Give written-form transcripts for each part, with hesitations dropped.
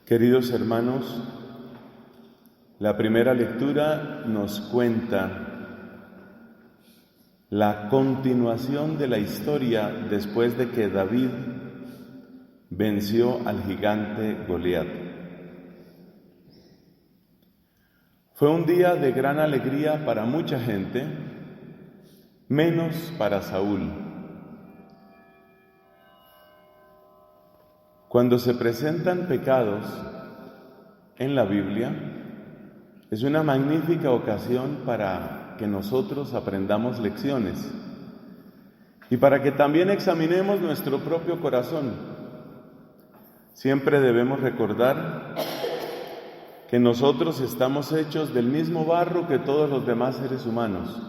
Queridos hermanos, la primera lectura nos cuenta la continuación de la historia después de que David venció al gigante Goliat. Fue un día de gran alegría para mucha gente, menos para Saúl. Cuando se presentan pecados en la Biblia, es una magnífica ocasión para que nosotros aprendamos lecciones y para que también examinemos nuestro propio corazón. Siempre debemos recordar que nosotros estamos hechos del mismo barro que todos los demás seres humanos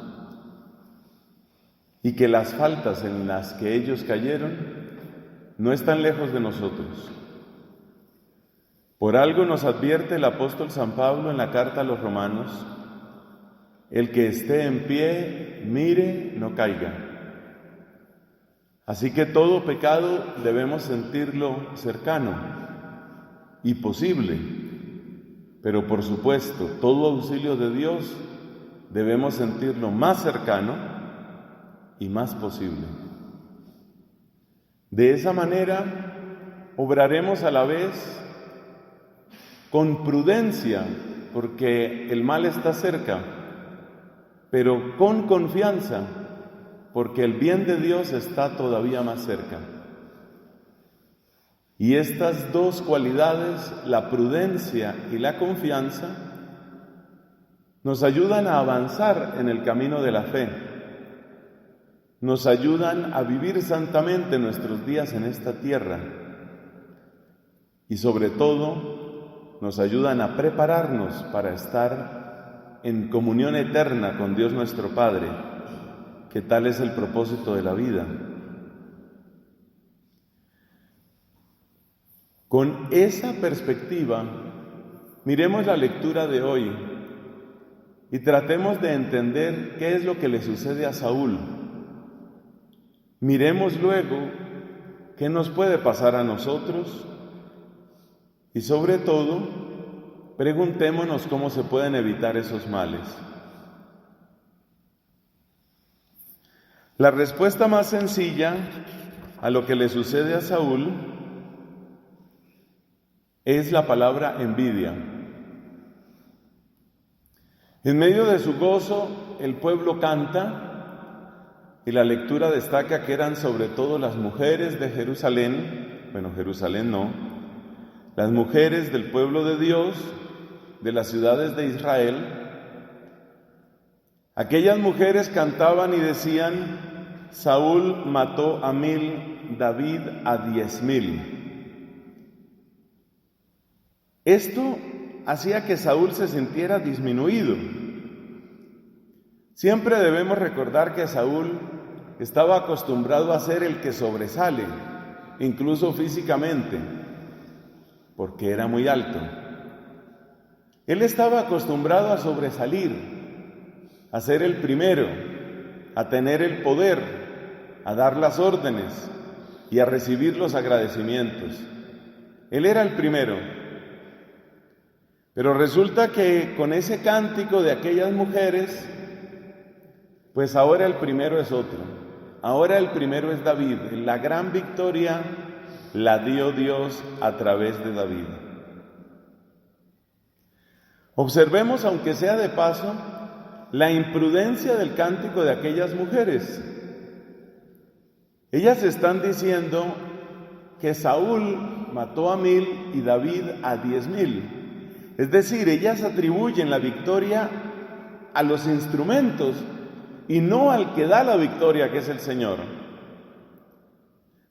y que las faltas en las que ellos cayeron no están lejos de nosotros. Por algo nos advierte el apóstol San Pablo en la carta a los Romanos: el que esté en pie, mire, no caiga. Así que todo pecado debemos sentirlo cercano y posible, pero por supuesto, todo auxilio de Dios debemos sentirlo más cercano y más posible. De esa manera, obraremos a la vez con prudencia, porque el mal está cerca, pero con confianza, porque el bien de Dios está todavía más cerca. Y estas dos cualidades, la prudencia y la confianza, nos ayudan a avanzar en el camino de la fe. Nos ayudan a vivir santamente nuestros días en esta tierra y sobre todo nos ayudan a prepararnos para estar en comunión eterna con Dios nuestro Padre, que tal es el propósito de la vida. Con esa perspectiva, miremos la lectura de hoy y tratemos de entender qué es lo que le sucede a Saúl. Miremos luego qué nos puede pasar a nosotros y sobre todo, preguntémonos cómo se pueden evitar esos males. La respuesta más sencilla a lo que le sucede a Saúl es la palabra envidia. En medio de su gozo, el pueblo canta. Y la lectura destaca que eran sobre todo las mujeres de Jerusalén, Jerusalén no, las mujeres del pueblo de Dios, de las ciudades de Israel. Aquellas mujeres cantaban y decían: Saúl mató a 1000, David a 10,000. Esto hacía que Saúl se sintiera disminuido. Siempre debemos recordar que Saúl estaba acostumbrado a ser el que sobresale, incluso físicamente, porque era muy alto. Él estaba acostumbrado a sobresalir, a ser el primero, a tener el poder, a dar las órdenes y a recibir los agradecimientos. Él era el primero. Pero resulta que con ese cántico de aquellas mujeres, pues ahora el primero es otro. Ahora el primero es David. La gran victoria la dio Dios a través de David. Observemos, aunque sea de paso, la imprudencia del cántico de aquellas mujeres. Ellas están diciendo que Saúl mató a 1000 y David a 10,000. Es decir, ellas atribuyen la victoria a los instrumentos y no al que da la victoria, que es el Señor.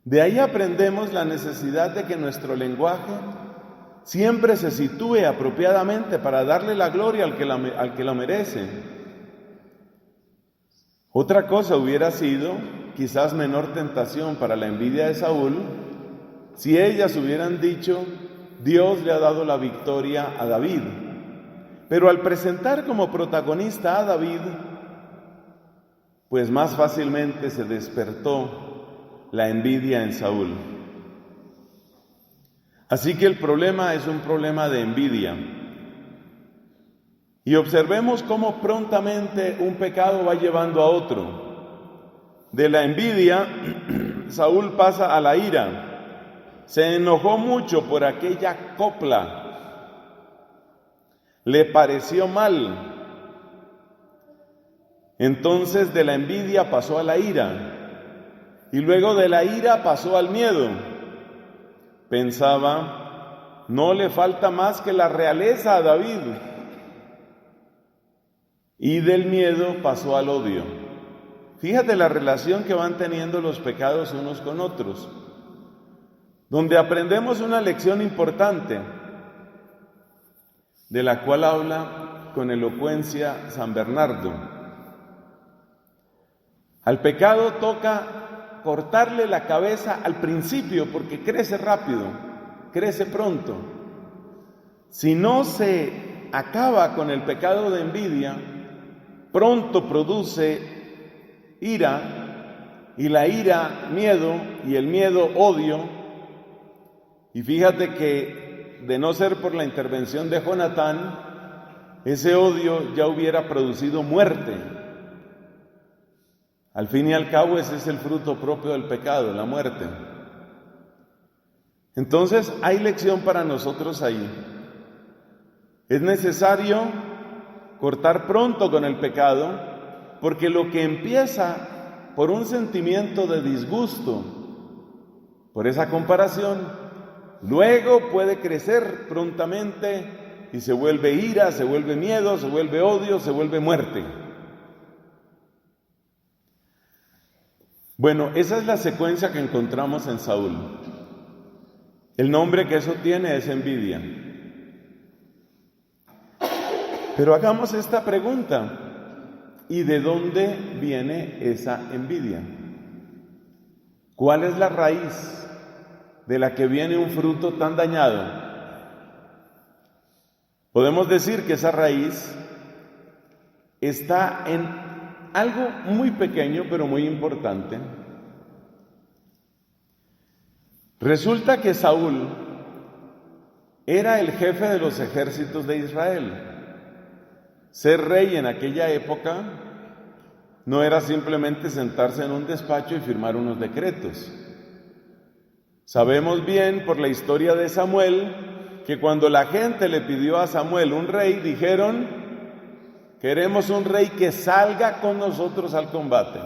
De ahí aprendemos la necesidad de que nuestro lenguaje siempre se sitúe apropiadamente para darle la gloria al que lo merece. Otra cosa hubiera sido, quizás menor tentación para la envidia de Saúl, si ellas hubieran dicho: Dios le ha dado la victoria a David. Pero al presentar como protagonista a David, pues más fácilmente se despertó la envidia en Saúl. Así que el problema es un problema de envidia. Y observemos cómo prontamente un pecado va llevando a otro. De la envidia, Saúl pasa a la ira. Se enojó mucho por aquella copla. Le pareció mal. Entonces de la envidia pasó a la ira. Y luego de la ira pasó al miedo. Pensaba, no le falta más que la realeza a David. Y del miedo pasó al odio. Fíjate la relación que van teniendo los pecados unos con otros, donde aprendemos una lección importante, de la cual habla con elocuencia San Bernardo. Al pecado toca cortarle la cabeza al principio porque crece rápido, crece pronto. Si no se acaba con el pecado de envidia, pronto produce ira, y la ira miedo, y el miedo odio. Y fíjate que de no ser por la intervención de Jonatán, ese odio ya hubiera producido muerte. Al fin y al cabo ese es el fruto propio del pecado, la muerte. Entonces hay lección para nosotros ahí. Es necesario cortar pronto con el pecado, porque lo que empieza por un sentimiento de disgusto, por esa comparación, luego puede crecer prontamente y se vuelve ira, se vuelve miedo, se vuelve odio, se vuelve muerte. Bueno, esa es la secuencia que encontramos en Saúl. El nombre que eso tiene es envidia. Pero hagamos esta pregunta: ¿y de dónde viene esa envidia? ¿Cuál es la raíz de la que viene un fruto tan dañado? Podemos decir que esa raíz está en algo muy pequeño, pero muy importante. Resulta que Saúl era el jefe de los ejércitos de Israel. Ser rey en aquella época no era simplemente sentarse en un despacho y firmar unos decretos. Sabemos bien por la historia de Samuel que cuando la gente le pidió a Samuel un rey, dijeron: queremos un rey que salga con nosotros al combate.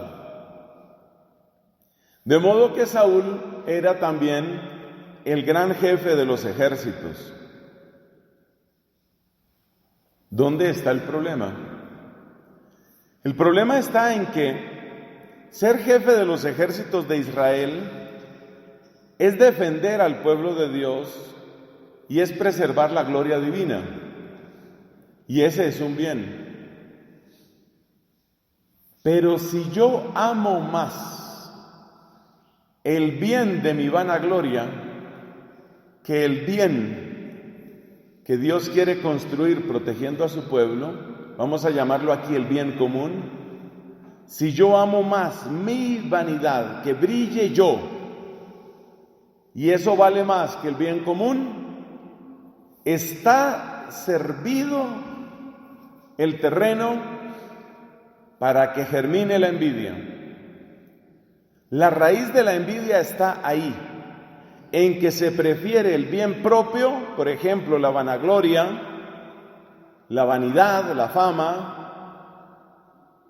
De modo que Saúl era también el gran jefe de los ejércitos. ¿Dónde está el problema? El problema está en que ser jefe de los ejércitos de Israel es defender al pueblo de Dios y es preservar la gloria divina. Y ese es un bien. Pero si yo amo más el bien de mi vanagloria que el bien que Dios quiere construir protegiendo a su pueblo, vamos a llamarlo aquí el bien común. Si yo amo más mi vanidad, que brille yo, y eso vale más que el bien común, está servido el terreno para que germine la envidia. La raíz de la envidia está ahí, en que se prefiere el bien propio, por ejemplo, la vanagloria, la vanidad, la fama,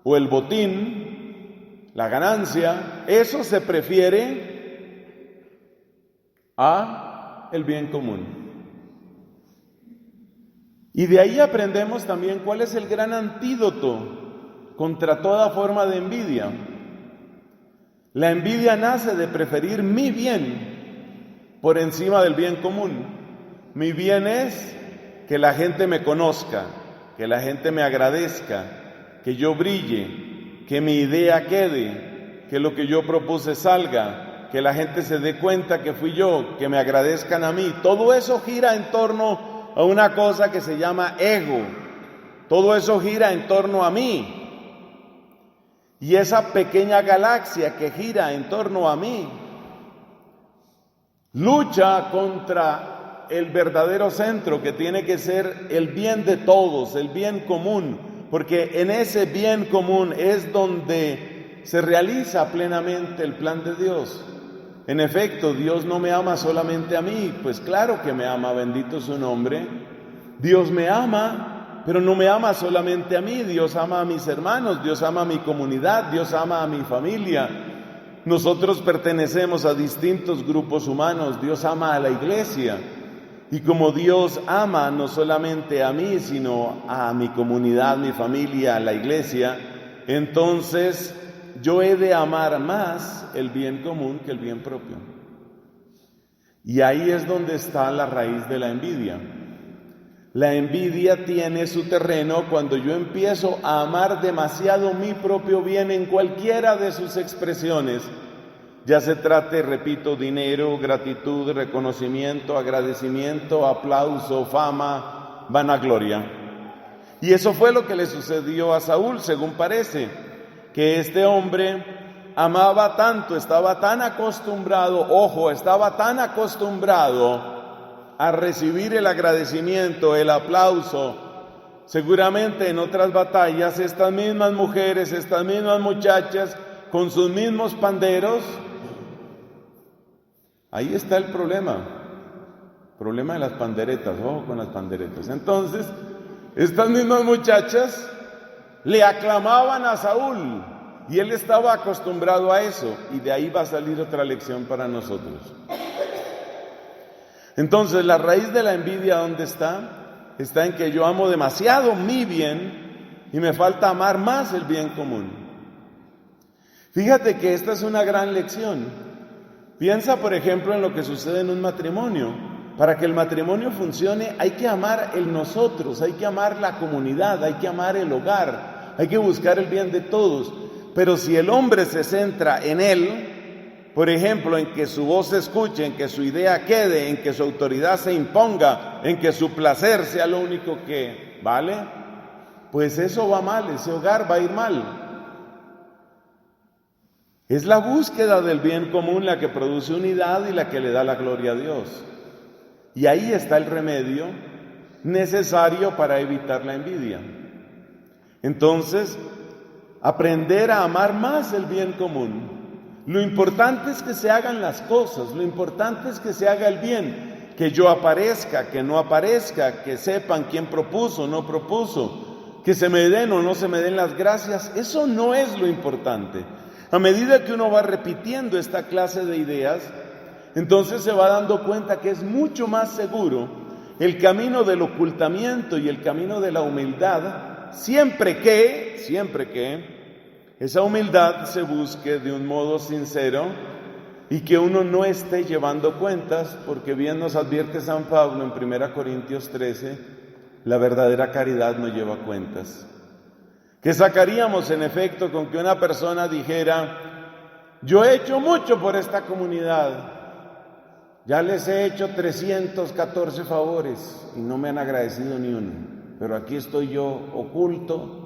o el botín, la ganancia. Eso se prefiere a el bien común. Y de ahí aprendemos también cuál es el gran antídoto contra toda forma de envidia. La envidia nace de preferir mi bien por encima del bien común. Mi bien es que la gente me conozca, que la gente me agradezca, que yo brille, que mi idea quede, que lo que yo propuse salga, que la gente se dé cuenta que fui yo, que me agradezcan a mí. Todo eso gira en torno a una cosa que se llama ego. Todo eso gira en torno a mí. Y esa pequeña galaxia que gira en torno a mí lucha contra el verdadero centro, que tiene que ser el bien de todos, el bien común, porque en ese bien común es donde se realiza plenamente el plan de Dios. En efecto, Dios no me ama solamente a mí, pues claro que me ama, bendito su nombre. Dios me ama, pero no me ama solamente a mí, Dios ama a mis hermanos, Dios ama a mi comunidad, Dios ama a mi familia. Nosotros pertenecemos a distintos grupos humanos, Dios ama a la iglesia. Y como Dios ama no solamente a mí, sino a mi comunidad, mi familia, a la iglesia, entonces yo he de amar más el bien común que el bien propio. Y ahí es donde está la raíz de la envidia. La envidia tiene su terreno cuando yo empiezo a amar demasiado mi propio bien en cualquiera de sus expresiones. Ya se trate, repito, dinero, gratitud, reconocimiento, agradecimiento, aplauso, fama, vanagloria. Y eso fue lo que le sucedió a Saúl, según parece, que este hombre amaba tanto, estaba tan acostumbrado a recibir el agradecimiento, el aplauso. Seguramente en otras batallas estas mismas mujeres, estas mismas muchachas, con sus mismos panderos. Ahí está el problema de las panderetas, ojo con las panderetas. Entonces, estas mismas muchachas le aclamaban a Saúl y él estaba acostumbrado a eso, y de ahí va a salir otra lección para nosotros. Entonces, la raíz de la envidia, ¿dónde está? Está en que yo amo demasiado mi bien y me falta amar más el bien común. Fíjate que esta es una gran lección. Piensa, por ejemplo, en lo que sucede en un matrimonio. Para que el matrimonio funcione hay que amar el nosotros, hay que amar la comunidad, hay que amar el hogar, hay que buscar el bien de todos. Pero si el hombre se centra en él, por ejemplo, en que su voz se escuche, en que su idea quede, en que su autoridad se imponga, en que su placer sea lo único que vale, pues eso va mal, ese hogar va a ir mal. Es la búsqueda del bien común la que produce unidad y la que le da la gloria a Dios. Y ahí está el remedio necesario para evitar la envidia. Entonces, aprender a amar más el bien común. Lo importante es que se hagan las cosas, lo importante es que se haga el bien, que yo aparezca, que no aparezca, que sepan quién propuso, no propuso, que se me den o no se me den las gracias. Eso no es lo importante. A medida que uno va repitiendo esta clase de ideas, entonces se va dando cuenta que es mucho más seguro el camino del ocultamiento y el camino de la humildad, siempre que esa humildad se busque de un modo sincero y que uno no esté llevando cuentas, porque bien nos advierte San Pablo en 1 Corintios 13, la verdadera caridad no lleva cuentas. ¿Qué sacaríamos en efecto con que una persona dijera: yo he hecho mucho por esta comunidad, ya les he hecho 314 favores y no me han agradecido ni uno, pero aquí estoy yo oculto?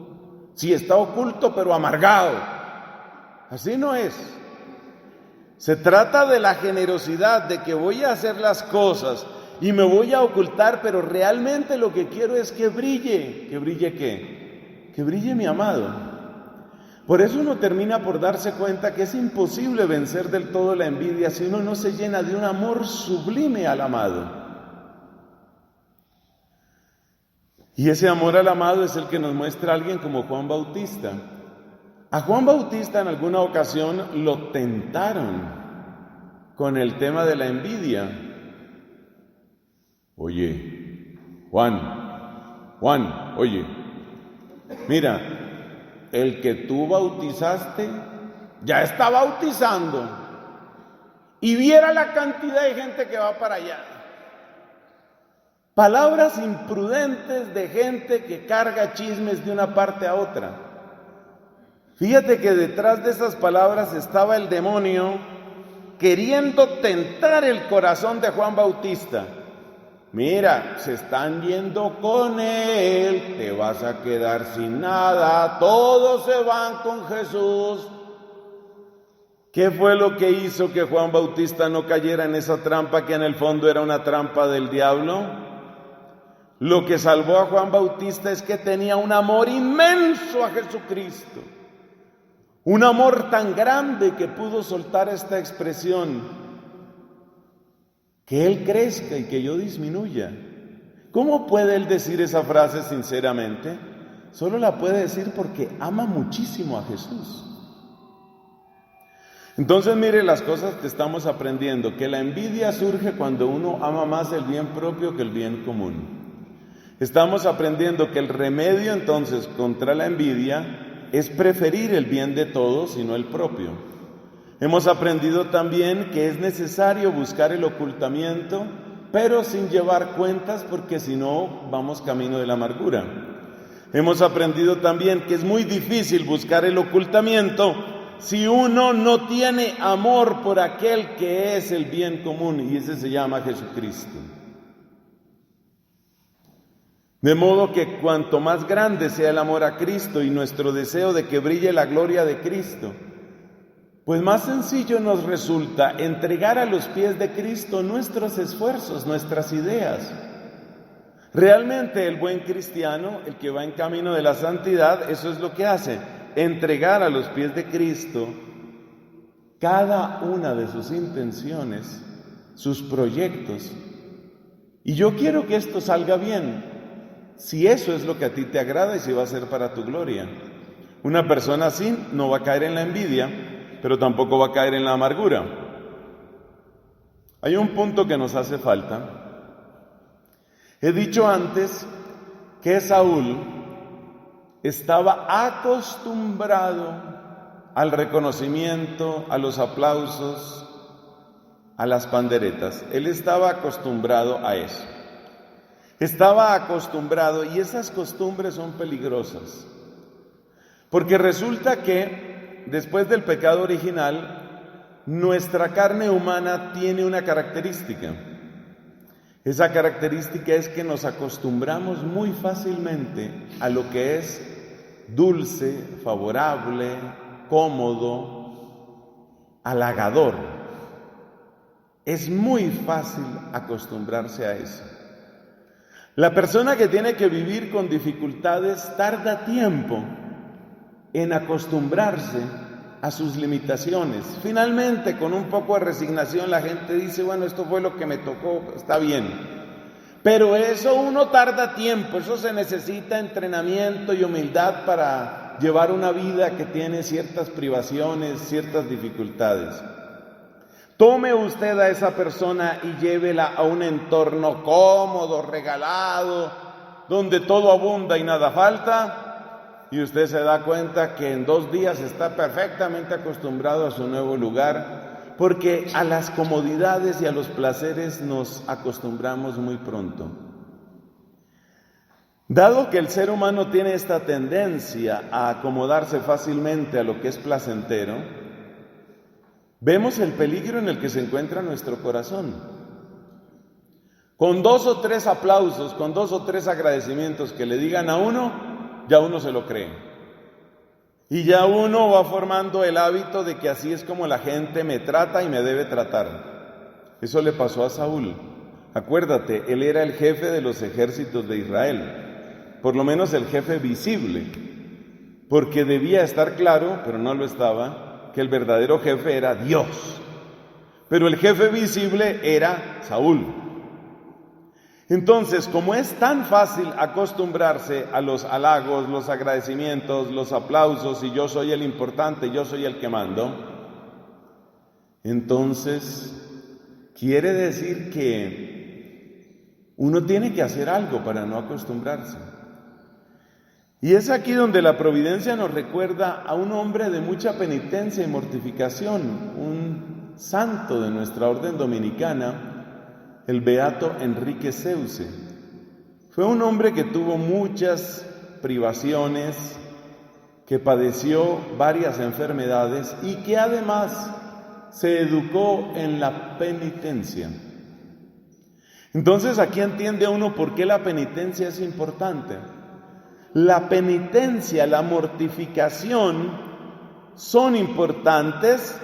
Sí, está oculto, pero amargado. Así no es. Se trata de la generosidad, de que voy a hacer las cosas y me voy a ocultar, pero realmente lo que quiero es que brille. ¿Que brille qué? Que brille mi amado. Por eso uno termina por darse cuenta que es imposible vencer del todo la envidia si uno no se llena de un amor sublime al amado. Y ese amor al amado es el que nos muestra alguien como Juan Bautista. A Juan Bautista en alguna ocasión lo tentaron con el tema de la envidia. Oye, Juan, oye, mira, el que tú bautizaste ya está bautizando y viera la cantidad de gente que va para allá. Palabras imprudentes de gente que carga chismes de una parte a otra. Fíjate que detrás de esas palabras estaba el demonio queriendo tentar el corazón de Juan Bautista. Mira, se están yendo con él, te vas a quedar sin nada, todos se van con Jesús. ¿Qué fue lo que hizo que Juan Bautista no cayera en esa trampa que en el fondo era una trampa del diablo? Lo que salvó a Juan Bautista es que tenía un amor inmenso a Jesucristo. Un amor tan grande que pudo soltar esta expresión: que Él crezca y que yo disminuya. ¿Cómo puede Él decir esa frase sinceramente? Solo la puede decir porque ama muchísimo a Jesús. Entonces mire las cosas que estamos aprendiendo, que la envidia surge cuando uno ama más el bien propio que el bien común. Estamos aprendiendo que el remedio entonces contra la envidia es preferir el bien de todos y no el propio. Hemos aprendido también que es necesario buscar el ocultamiento, pero sin llevar cuentas, porque si no vamos camino de la amargura. Hemos aprendido también que es muy difícil buscar el ocultamiento si uno no tiene amor por aquel que es el bien común, y ese se llama Jesucristo. De modo que cuanto más grande sea el amor a Cristo y nuestro deseo de que brille la gloria de Cristo, pues más sencillo nos resulta entregar a los pies de Cristo nuestros esfuerzos, nuestras ideas. Realmente el buen cristiano, el que va en camino de la santidad, eso es lo que hace: entregar a los pies de Cristo cada una de sus intenciones, sus proyectos. Y yo quiero que esto salga bien, si eso es lo que a ti te agrada y si va a ser para tu gloria. Una persona así no va a caer en la envidia, pero tampoco va a caer en la amargura. Hay un punto que nos hace falta. He dicho antes que Saúl estaba acostumbrado al reconocimiento, a los aplausos, a las panderetas. Él estaba acostumbrado a eso. Estaba acostumbrado, y esas costumbres son peligrosas. Porque resulta que después del pecado original, nuestra carne humana tiene una característica. Esa característica es que nos acostumbramos muy fácilmente a lo que es dulce, favorable, cómodo, halagador. Es muy fácil acostumbrarse a eso. La persona que tiene que vivir con dificultades tarda tiempo en acostumbrarse a sus limitaciones. Finalmente, con un poco de resignación, la gente dice: bueno, esto fue lo que me tocó, está bien. Pero eso uno tarda tiempo, eso se necesita entrenamiento y humildad para llevar una vida que tiene ciertas privaciones, ciertas dificultades. Tome usted a esa persona y llévela a un entorno cómodo, regalado, donde todo abunda y nada falta, y usted se da cuenta que en 2 días está perfectamente acostumbrado a su nuevo lugar, porque a las comodidades y a los placeres nos acostumbramos muy pronto. Dado que el ser humano tiene esta tendencia a acomodarse fácilmente a lo que es placentero, vemos el peligro en el que se encuentra nuestro corazón. Con 2 o 3 aplausos, con 2 o 3 agradecimientos que le digan a uno, ya uno se lo cree. Y ya uno va formando el hábito de que así es como la gente me trata y me debe tratar. Eso le pasó a Saúl. Acuérdate, él era el jefe de los ejércitos de Israel, por lo menos el jefe visible, porque debía estar claro, pero no lo estaba, que el verdadero jefe era Dios. Pero el jefe visible era Saúl. Entonces, como es tan fácil acostumbrarse a los halagos, los agradecimientos, los aplausos, y yo soy el importante, yo soy el que mando, entonces quiere decir que uno tiene que hacer algo para no acostumbrarse. Y es aquí donde la providencia nos recuerda a un hombre de mucha penitencia y mortificación, un santo de nuestra orden dominicana, el beato Enrique Seuze. Fue un hombre que tuvo muchas privaciones, que padeció varias enfermedades y que además se educó en la penitencia. Entonces aquí entiende uno por qué la penitencia es importante. La penitencia, la mortificación son importantes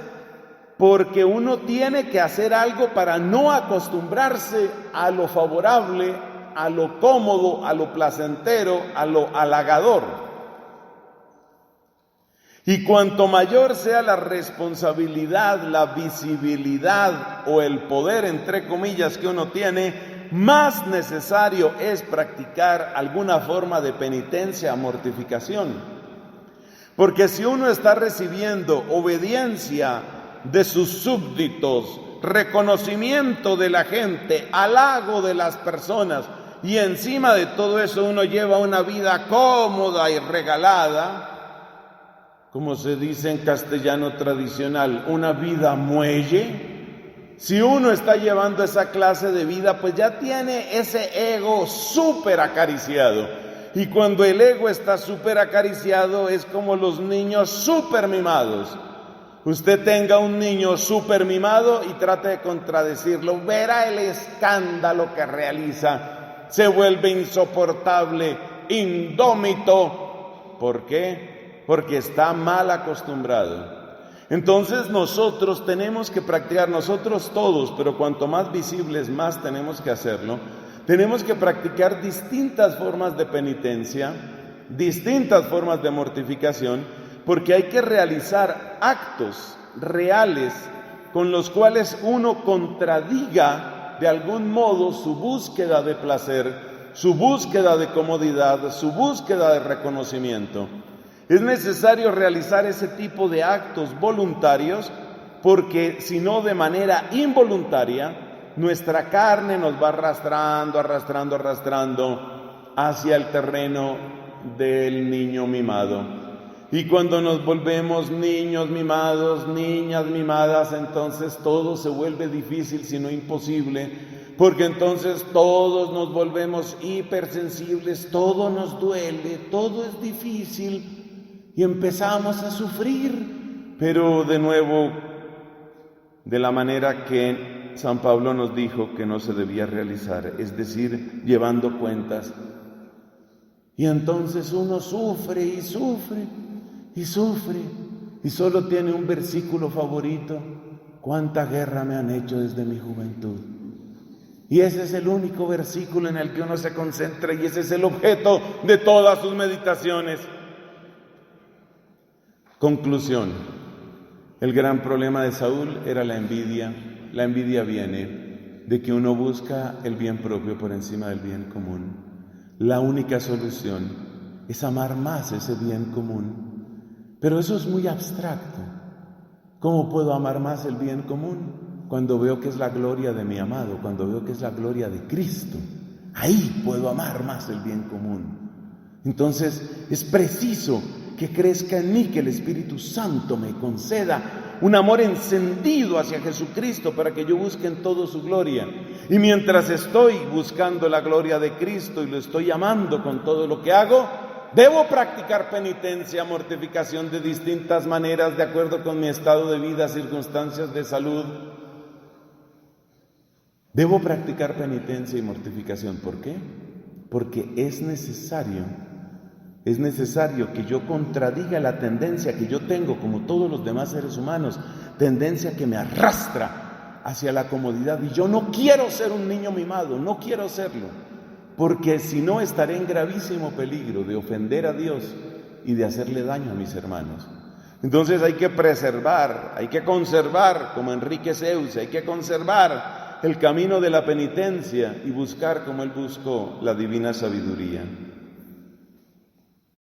porque uno tiene que hacer algo para no acostumbrarse a lo favorable, a lo cómodo, a lo placentero, a lo halagador. Y cuanto mayor sea la responsabilidad, la visibilidad o el poder, entre comillas, que uno tiene, más necesario es practicar alguna forma de penitencia, mortificación. Porque si uno está recibiendo obediencia de sus súbditos, reconocimiento de la gente, halago de las personas, y encima de todo eso uno lleva una vida cómoda y regalada, como se dice en castellano tradicional, una vida muelle. Si uno está llevando esa clase de vida, pues ya tiene ese ego súper acariciado. Y cuando el ego está súper acariciado, es como los niños súper mimados. Usted tenga un niño súper mimado y trate de contradecirlo, verá el escándalo que realiza, se vuelve insoportable, indómito. ¿Por qué? Porque está mal acostumbrado. Entonces nosotros tenemos que practicar, nosotros todos, pero cuanto más visibles, más tenemos que hacerlo. Tenemos que practicar distintas formas de penitencia, distintas formas de mortificación, porque hay que realizar actos reales con los cuales uno contradiga de algún modo su búsqueda de placer, su búsqueda de comodidad, su búsqueda de reconocimiento. Es necesario realizar ese tipo de actos voluntarios, porque si no, de manera involuntaria, nuestra carne nos va arrastrando hacia el terreno del niño mimado. Y cuando nos volvemos niños mimados, niñas mimadas, entonces todo se vuelve difícil, si no imposible, porque entonces todos nos volvemos hipersensibles, todo nos duele, todo es difícil y empezamos a sufrir. Pero de nuevo, de la manera que San Pablo nos dijo que no se debía realizar, es decir, llevando cuentas. Y entonces uno sufre y sufre y sufre, y solo tiene un versículo favorito: cuánta guerra me han hecho desde mi juventud. Y ese es el único versículo en el que uno se concentra, y ese es el objeto de todas sus meditaciones. Conclusión: el gran problema de Saúl era la envidia. La envidia viene de que uno busca el bien propio por encima del bien común. La única solución es amar más ese bien común. Pero eso es muy abstracto. ¿Cómo puedo amar más el bien común? Cuando veo que es la gloria de mi amado, cuando veo que es la gloria de Cristo. Ahí puedo amar más el bien común. Entonces es preciso que crezca en mí, que el Espíritu Santo me conceda un amor encendido hacia Jesucristo para que yo busque en todo su gloria. Y mientras estoy buscando la gloria de Cristo y lo estoy amando con todo lo que hago, debo practicar penitencia, mortificación de distintas maneras, de acuerdo con mi estado de vida, circunstancias de salud. Debo practicar penitencia y mortificación. ¿Por qué? Porque es necesario que yo contradiga la tendencia que yo tengo, como todos los demás seres humanos, tendencia que me arrastra hacia la comodidad. Y yo no quiero ser un niño mimado, no quiero serlo, porque si no estaré en gravísimo peligro de ofender a Dios y de hacerle daño a mis hermanos. Entonces hay que preservar, hay que conservar, como Enrique Zeus, hay que conservar el camino de la penitencia y buscar, como él buscó, la divina sabiduría.